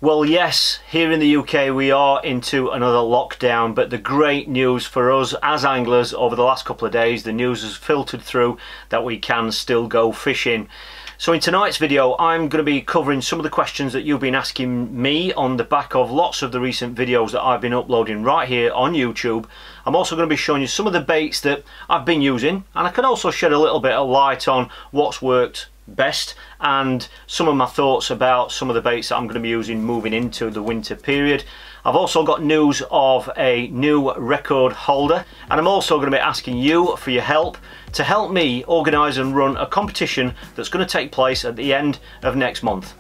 Well, yes, here in the UK we are into another lockdown, but the great news for us as anglers over the last couple of days, the news has filtered through that we can still go fishing. So in tonight's video I'm going to be covering some of the questions that you've been asking me on the back of lots of the recent videos that I've been uploading right here on YouTube. I'm also going to be showing you some of the baits that I've been using, and I can also shed a little bit of light on what's worked best and some of my thoughts about some of the baits that I'm going to be using moving into the winter period. I've also got news of a new record holder, and I'm also going to be asking you for your help to help me organise and run a competition that's going to take place at the end of next month.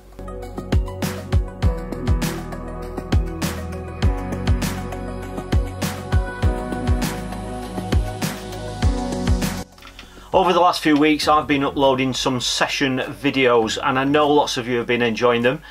Over the last few weeks I've been uploading some session videos, and I know lots of you have been enjoying them.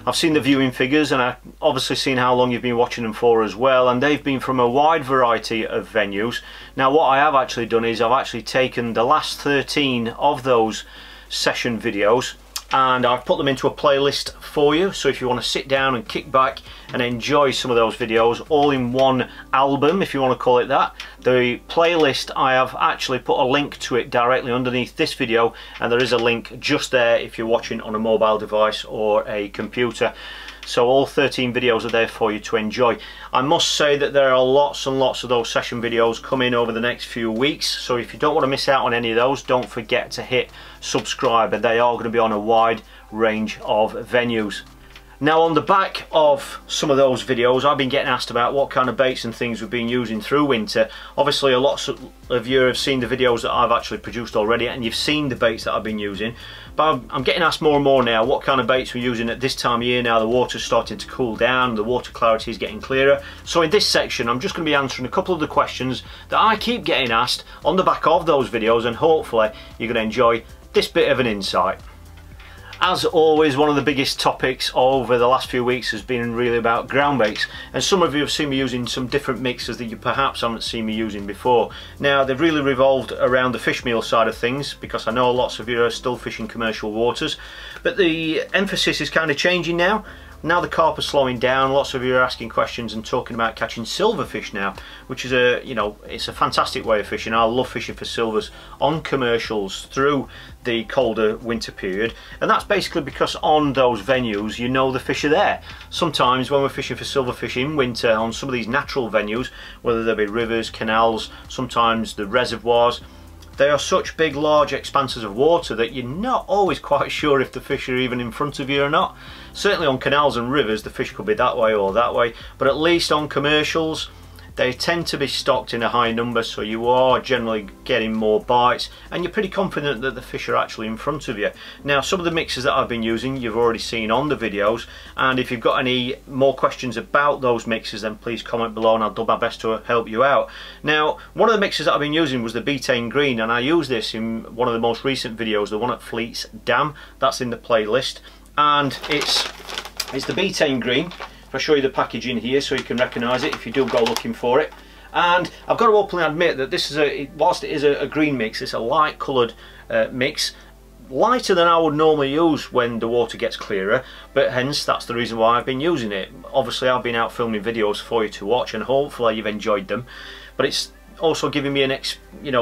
I've seen the viewing figures, and I've obviously seen how long you've been watching them for as well, and they've been from a wide variety of venues. Now what I have actually done is I've actually taken the last 13 of those session videos and I've put them into a playlist for you, so if you want to sit down and kick back and enjoy some of those videos all in one album, if you want to call it that. The playlist, I have actually put a link to it directly underneath this video, and there is a link just there if you're watching on a mobile device or a computer. So all 13 videos are there for you to enjoy. I must say that there are lots and lots of those session videos coming over the next few weeks, so if you don't want to miss out on any of those, don't forget to hit subscribe, and they are going to be on a wide range of venues. Now on the back of some of those videos I've been getting asked about what kind of baits and things we've been using through winter. Obviously a lot of you have seen the videos that I've actually produced already, and you've seen the baits that I've been using, but I'm getting asked more and more now what kind of baits we're using at this time of year. Now the water's starting to cool down, the water clarity is getting clearer. So in this section I'm just going to be answering a couple of the questions that I keep getting asked on the back of those videos, and hopefully you're going to enjoy this bit of an insight. As always, one of the biggest topics over the last few weeks has been really about ground baits, and some of you have seen me using some different mixes that you perhaps haven't seen me using before. Now they've really revolved around the fish meal side of things, because I know lots of you are still fishing commercial waters, but the emphasis is kind of changing now. Now the carp are slowing down, lots of you are asking questions and talking about catching silverfish now, which is it's a fantastic way of fishing. I love fishing for silvers on commercials through the colder winter period, and that's basically because on those venues you know the fish are there. Sometimes when we're fishing for silverfish in winter on some of these natural venues, whether they be rivers, canals, sometimes the reservoirs, they are such big, large expanses of water that you're not always quite sure if the fish are even in front of you or not. Certainly on canals and rivers the fish could be that way or that way, but at least on commercials they tend to be stocked in a high number, so you are generally getting more bites and you're pretty confident that the fish are actually in front of you. Now some of the mixes that I've been using you've already seen on the videos, and if you've got any more questions about those mixes then please comment below and I'll do my best to help you out. Now one of the mixes that I've been using was the betaine green, and I used this in one of the most recent videos, the one at Fleet's Dam. That's in the playlist, and it's the betaine green. If I show you the packaging here so you can recognise it if you do go looking for it. And I've got to openly admit that this is whilst it is a green mix, it's a light coloured mix, lighter than I would normally use when the water gets clearer, but hence that's the reason why I've been using it. Obviously I've been out filming videos for you to watch, and hopefully you've enjoyed them, but it's also giving me an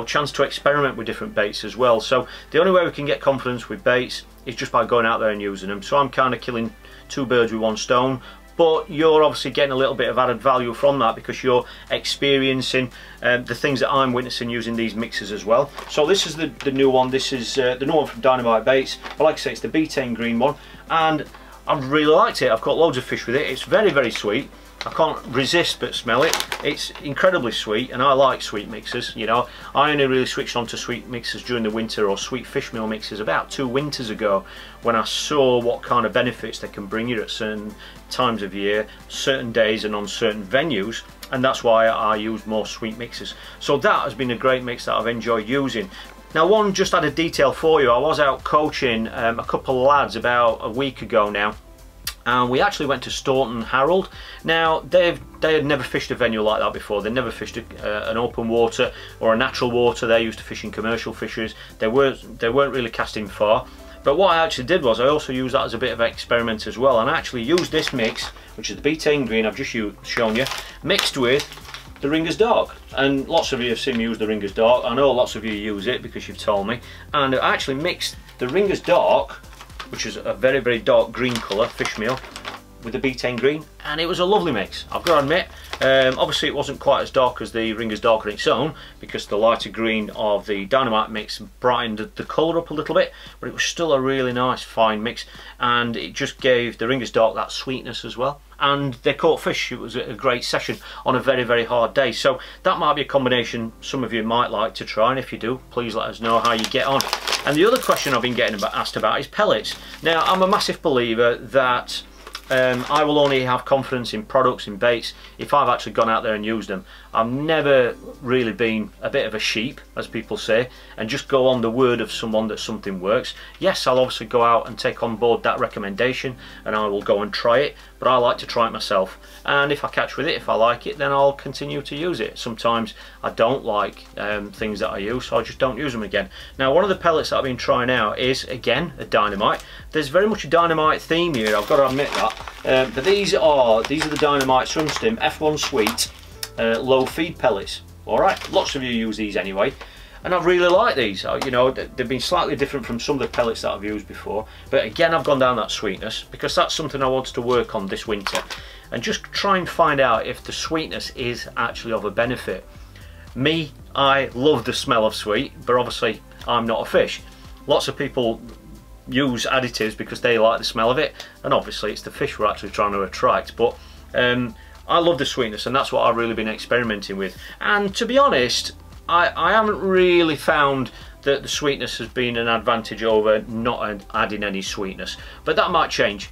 chance to experiment with different baits as well. So the only way we can get confidence with baits is just by going out there and using them. So I'm kind of killing two birds with one stone, but you're obviously getting a little bit of added value from that because you're experiencing the things that I'm witnessing using these mixes as well. So this is the new one. This is the new one from Dynamite Baits, but like I say, it's the betaine green one, and I've really liked it. I've caught loads of fish with it. It's very, very sweet. I can't resist but smell it. It's incredibly sweet, and I like sweet mixes. You know, I only really switched on to sweet mixes during the winter, or sweet fish meal mixes, about 2 winters ago, when I saw what kind of benefits they can bring you at certain times of year, certain days and on certain venues, and that's why I use more sweet mixes. So that has been a great mix that I've enjoyed using. Now one just added detail for you, I was out coaching a couple of lads about a week ago now, and we actually went to Staunton Harold. Now they had never fished a venue like that before. They never fished an open water or a natural water. They're used to fishing commercial fisheries. They weren't really casting far, But what I actually did was I also used that as a bit of an experiment as well, and I actually used this mix, which is the betaine green I've just shown you, mixed with the Ringer's Dark. And lots of you have seen me use the Ringer's Dark. I know lots of you use it because you've told me. And I actually mixed the Ringer's Dark, which is a very, very dark green colour, fish meal, with the betaine green, and it was a lovely mix, I've got to admit. Obviously it wasn't quite as dark as the Ringer's Dark on its own, because the lighter green of the Dynamite mix brightened the colour up a little bit, but it was still a really nice fine mix, and it just gave the Ringer's Dark that sweetness as well. And they caught fish. It was a great session on a very, very hard day. So that might be a combination some of you might like to try, and if you do, please let us know how you get on. And the other question I've been getting asked about is pellets. Now, I'm a massive believer that I will only have confidence in products, in baits, if I've actually gone out there and used them. I've never really been a bit of a sheep, as people say, and just go on the word of someone that something works. Yes, I'll obviously go out and take on board that recommendation, and I will go and try it, but I like to try it myself. And if I catch with it, if I like it, then I'll continue to use it. Sometimes I don't like things that I use, so I just don't use them again. Now, one of the pellets that I've been trying out is, again, a Dynamite. There's very much a Dynamite theme here, I've got to admit that. But these are the Dynamite Sunstim F1 Sweet low feed pellets. Alright, lots of you use these anyway, and I really like these. You know, they've been slightly different from some of the pellets that I've used before, but again, I've gone down that sweetness because that's something I wanted to work on this winter, and just try and find out if the sweetness is actually of a benefit. Me, I love the smell of sweet, but obviously I'm not a fish. Lots of people use additives because they like the smell of it, and obviously it's the fish we're actually trying to attract. But I love the sweetness, and that's what I've really been experimenting with. And to be honest, I haven't really found that the sweetness has been an advantage over not adding any sweetness, but that might change.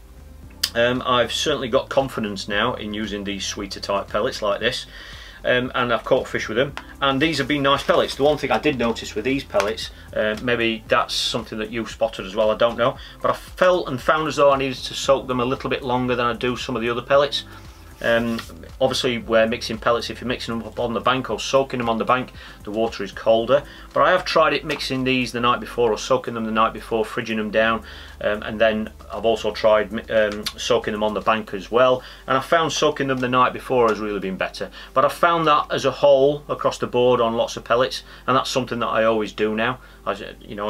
I've certainly got confidence now in using these sweeter type pellets like this, and I've caught fish with them, and these have been nice pellets. The one thing I did notice with these pellets, maybe that's something that you spotted as well, I don't know, but I felt and found as though I needed to soak them a little bit longer than I do some of the other pellets. Obviously we're mixing pellets, if you're mixing them up on the bank or soaking them on the bank, the water is colder, but I have tried it mixing these the night before, or soaking them the night before, fridging them down, and then I've also tried soaking them on the bank as well, and I found soaking them the night before has really been better. But I found that as a whole across the board on lots of pellets, and that's something that I always do now. I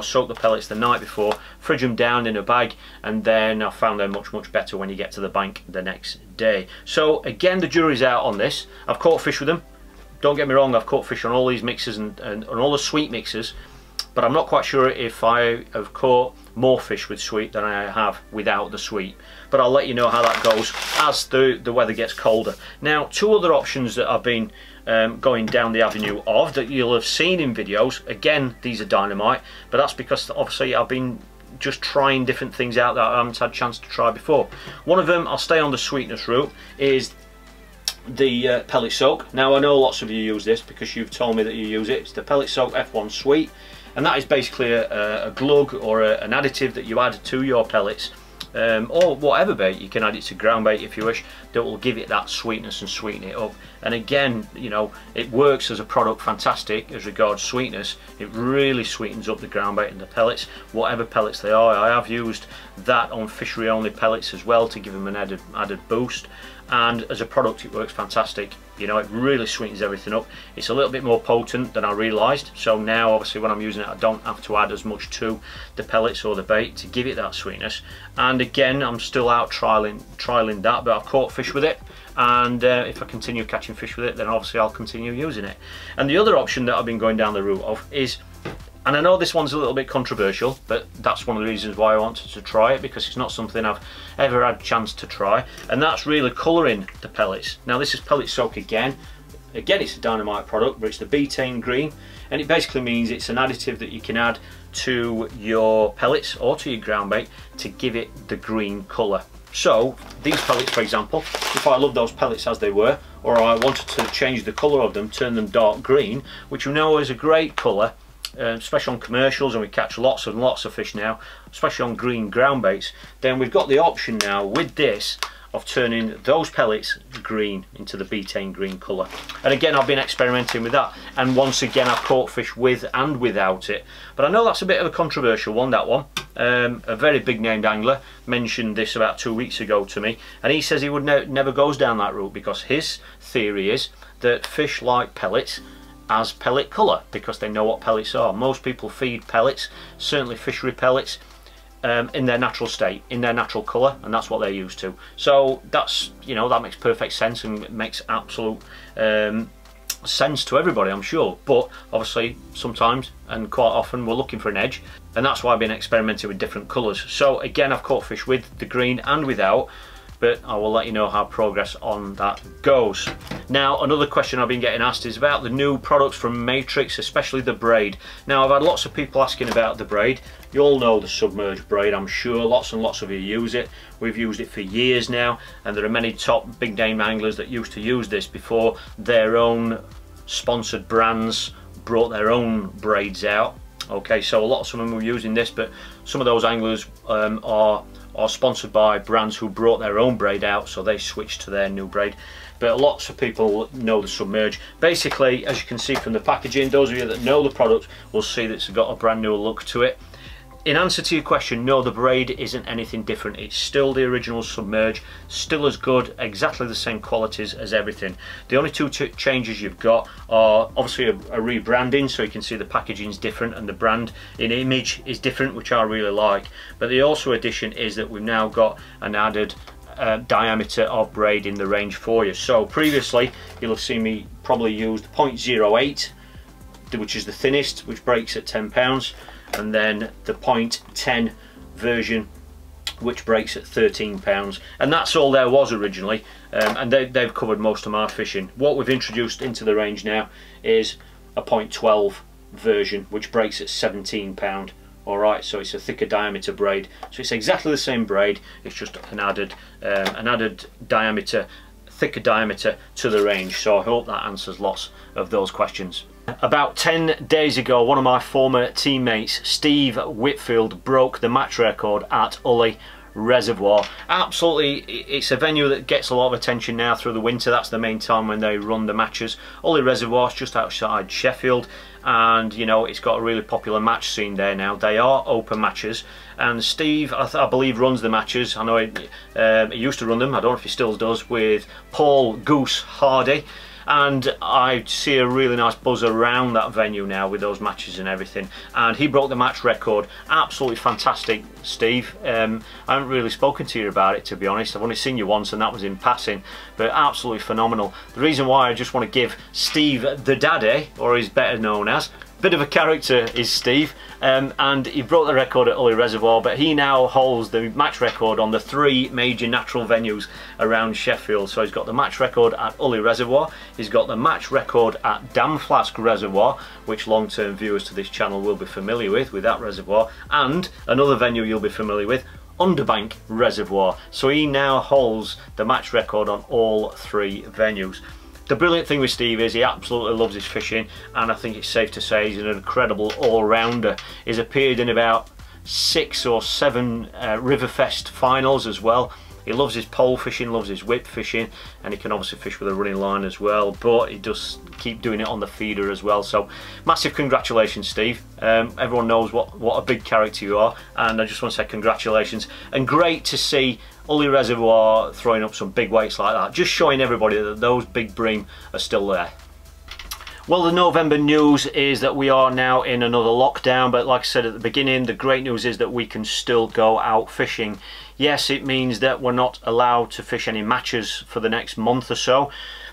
soak the pellets the night before, fridge them down in a bag, and then I found they're much better when you get to the bank the next day. So again, the jury's out on this. I've caught fish with them, don't get me wrong, I've caught fish on all these mixes and all the sweet mixes, but I'm not quite sure if I have caught more fish with sweet than I have without the sweet. But I'll let you know how that goes as the weather gets colder. Now, two other options that I've been going down the avenue of that you'll have seen in videos. Again, these are Dynamite, but that's because obviously I've been just trying different things out that I haven't had a chance to try before. One of them, I'll stay on the sweetness route, is the pellet soak. Now, I know lots of you use this because you've told me that you use it. It's the pellet soak F1 Sweet, and that is basically a glug or an additive that you add to your pellets, or whatever bait. You can add it to ground bait if you wish, that will give it that sweetness and sweeten it up. And again, you know, it works as a product fantastic as regards sweetness. It really sweetens up the ground bait and the pellets, whatever pellets they are. I have used that on fishery only pellets as well to give them an added boost, and as a product it works fantastic. You know, it really sweetens everything up. It's a little bit more potent than I realised, so now obviously when I'm using it I don't have to add as much to the pellets or the bait to give it that sweetness. And again, I'm still out trialing that, but I've caught fish with it, and if I continue catching fish with it, then obviously I'll continue using it. And the other option that I've been going down the route of is, and I know this one's a little bit controversial, but that's one of the reasons why I wanted to try it, because it's not something I've ever had a chance to try, and that's really colouring the pellets. Now, this is pellet soak again. Again, it's a Dynamite product, but it's the betaine green, and it basically means it's an additive that you can add to your pellets or to your ground bait to give it the green colour. So these pellets, for example, if I love those pellets as they were, or I wanted to change the colour of them, turn them dark green, which you know is a great colour, especially on commercials, and we catch lots and lots of fish now, especially on green ground baits, then we've got the option now with this of turning those pellets green into the betaine green colour. And again, I've been experimenting with that, and once again I've caught fish with and without it. But I know that's a bit of a controversial one, that one. A very big named angler mentioned this about 2 weeks ago to me, and he says he would never goes down that route, because his theory is that fish like pellets as pellet colour, because they know what pellets are. Most people feed pellets, certainly fishery pellets, in their natural state, in their natural colour, and that's what they're used to. So that's, you know, that makes perfect sense, and it makes absolute sense to everybody, I'm sure. But obviously sometimes, and quite often, we're looking for an edge, and that's why I've been experimenting with different colours. So again, I've caught fish with the green and without, but I will let you know how progress on that goes. Now, another question I've been getting asked is about the new products from Matrix, especially the braid. Now, I've had lots of people asking about the braid. You all know the submerged braid, I'm sure. Lots and lots of you use it. We've used it for years now, and there are many top big name anglers that used to use this before their own sponsored brands brought their own braids out. Okay, so lots of them were using this, but some of those anglers are sponsored by brands who brought their own braid out, so they switched to their new braid. But lots of people know the submerge. Basically, as you can see from the packaging, those of you that know the product will see that it's got a brand new look to it. In answer to your question, no, the braid isn't anything different. It's still the original submerge, still as good, exactly the same qualities as everything. The only two changes you've got are obviously a rebranding, so you can see the packaging's different and the brand in image is different, which I really like. But the also addition is that we've now got an added diameter of braid in the range for you. So previously you'll have seen me probably use the 0.08, which is the thinnest, which breaks at 10 pounds, and then the 0.10 version, which breaks at 13 pounds, and that's all there was originally. And they've covered most of my fishing. What we've introduced into the range now is a 0.12 version, which breaks at 17 pound. Alright, so it's a thicker diameter braid, so it's exactly the same braid, it's just an added diameter, thicker diameter to the range. So I hope that answers lots of those questions. About 10 days ago, one of my former teammates, Steve Whitfield, broke the match record at Ully Reservoir. Absolutely, it's a venue that gets a lot of attention now through the winter. That's the main time when they run the matches. Ully Reservoir is just outside Sheffield, and you know, it's got a really popular match scene there now. They are open matches, and Steve, I believe, runs the matches. I know he used to run them, I don't know if he still does, with Paul Goose Hardy. And I see a really nice buzz around that venue now with those matches and everything. And he broke the match record. Absolutely fantastic, Steve. I haven't really spoken to you about it, to be honest. I've only seen you once, and that was in passing. But absolutely phenomenal. The reason why I just want to give Steve the Daddy, or he's better known as, bit of a character is Steve, and he broke the record at Ully Reservoir, but he now holds the match record on the 3 major natural venues around Sheffield. So he's got the match record at Ully Reservoir, he's got the match record at Dam Flask Reservoir, which long-term viewers to this channel will be familiar with that reservoir, and another venue you'll be familiar with, Underbank Reservoir. So he now holds the match record on all 3 venues. The brilliant thing with Steve is he absolutely loves his fishing, and I think it's safe to say he's an incredible all-rounder. He's appeared in about 6 or 7 Riverfest finals as well. He loves his pole fishing, loves his whip fishing, and he can obviously fish with a running line as well, but he does keep doing it on the feeder as well. So massive congratulations, Steve. Everyone knows what a big character you are, and I just want to say congratulations, and great to see Ully Reservoir throwing up some big weights like that, just showing everybody that those big bream are still there. Well, the November news is that we are now in another lockdown, but like I said at the beginning, the great news is that we can still go out fishing. Yes, it means that we're not allowed to fish any matches for the next month or so,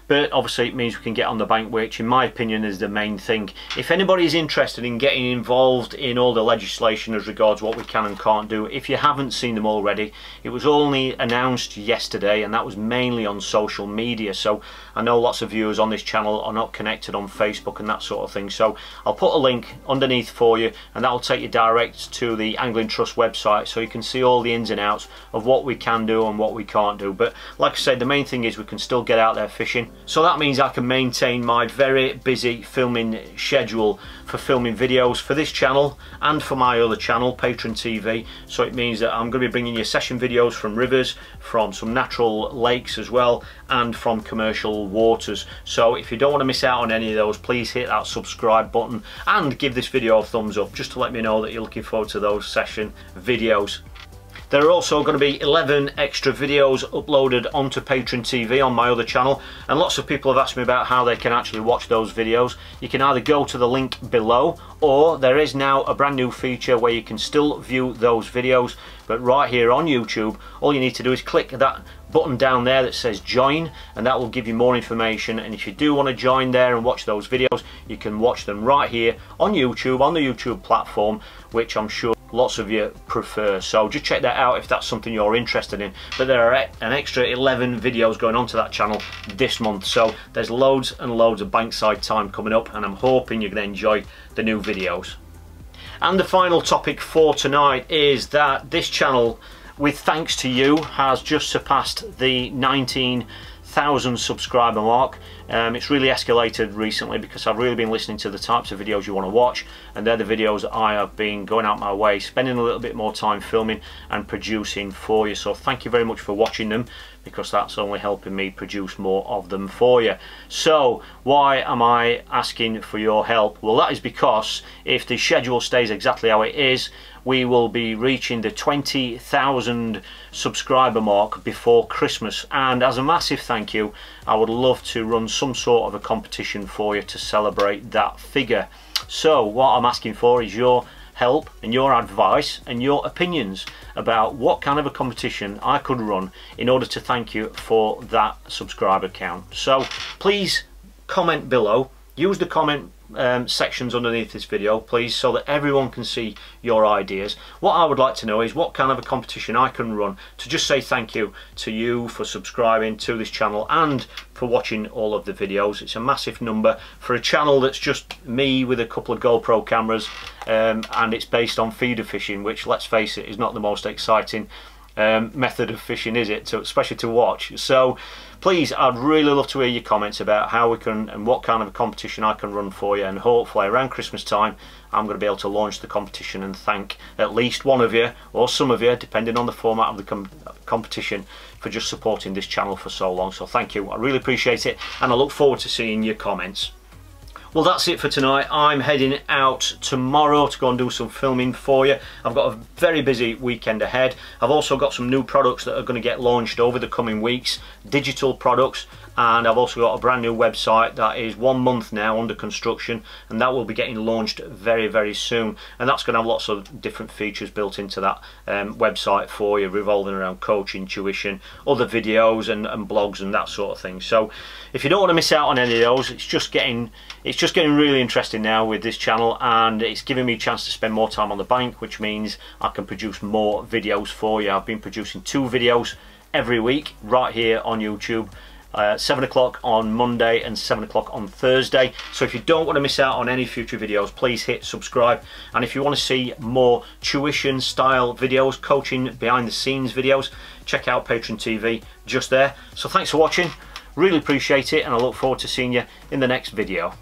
but obviously it means we can get on the bank, which in my opinion is the main thing. If anybody is interested in getting involved in all the legislation as regards what we can and can't do, if you haven't seen them already, it was only announced yesterday, and that was mainly on social media. So I know lots of viewers on this channel are not connected on Facebook and that sort of thing, so I'll put a link underneath for you, and that will take you direct to the Angling Trust website, so you can see all the ins and outs of what we can do and what we can't do. But like I said, the main thing is we can still get out there fishing. So that means I can maintain my very busy filming schedule for filming videos for this channel and for my other channel, Patreon TV. So it means that I'm going to be bringing you session videos from rivers, from some natural lakes as well, and from commercial waters. So if you don't want to miss out on any of those, please hit that subscribe button and give this video a thumbs up, just to let me know that you're looking forward to those session videos. There are also going to be 11 extra videos uploaded onto Patreon TV on my other channel, and lots of people have asked me about how they can actually watch those videos. You can either go to the link below, or there is now a brand new feature where you can still view those videos, but right here on YouTube, all you need to do is click that button down there that says join, and that will give you more information. And if you do want to join there and watch those videos, you can watch them right here on YouTube, on the YouTube platform, which I'm sure lots of you prefer. So just check that out if that's something you're interested in. But there are an extra 11 videos going onto that channel this month, so there's loads and loads of bankside time coming up, and I'm hoping you're going to enjoy the new videos. And the final topic for tonight is that this channel, with thanks to you, has just surpassed the 19,000 subscriber mark. It's really escalated recently because I've really been listening to the types of videos you want to watch, and they're the videos that I have been going out my way, spending a little bit more time filming and producing for you. So thank you very much for watching them, because that's only helping me produce more of them for you. So why am I asking for your help? Well, that is because if the schedule stays exactly how it is, we will be reaching the 20,000 subscriber mark before Christmas, and as a massive thank you, I would love to run some sort of a competition for you to celebrate that figure. So what I'm asking for is your help and your advice and your opinions about what kind of a competition I could run in order to thank you for that subscriber count. So please comment below, use the comment sections underneath this video, please, so that everyone can see your ideas. What I would like to know is what kind of a competition I can run to just say thank you to you for subscribing to this channel and for watching all of the videos. It's a massive number for a channel that's just me with a couple of GoPro cameras, and it's based on feeder fishing, which, let's face it, is not the most exciting method of fishing, is it, especially to watch. So please, I'd really love to hear your comments about how we can and what kind of a competition I can run for you, and hopefully around Christmas time I'm going to be able to launch the competition and thank at least one of you, or some of you, depending on the format of the competition, for just supporting this channel for so long. So thank you, I really appreciate it, and I look forward to seeing your comments. Well, that's it for tonight. I'm heading out tomorrow to go and do some filming for you. I've got a very busy weekend ahead. I've also got some new products that are going to get launched over the coming weeks, digital products, and I've also got a brand new website that is 1 month now under construction, and that will be getting launched very, very soon, and that's going to have lots of different features built into that website for you, revolving around coaching, tuition, other videos and blogs and that sort of thing. So if you don't want to miss out on any of those, it's just getting really interesting now with this channel, and it's giving me a chance to spend more time on the bank, which means I can produce more videos for you. I've been producing 2 videos every week right here on YouTube, 7 o'clock on Monday and 7 o'clock on Thursday. So if you don't want to miss out on any future videos, please hit subscribe. And if you want to see more tuition style videos, coaching behind the scenes videos, check out Patreon TV just there. So thanks for watching, really appreciate it, and I look forward to seeing you in the next video.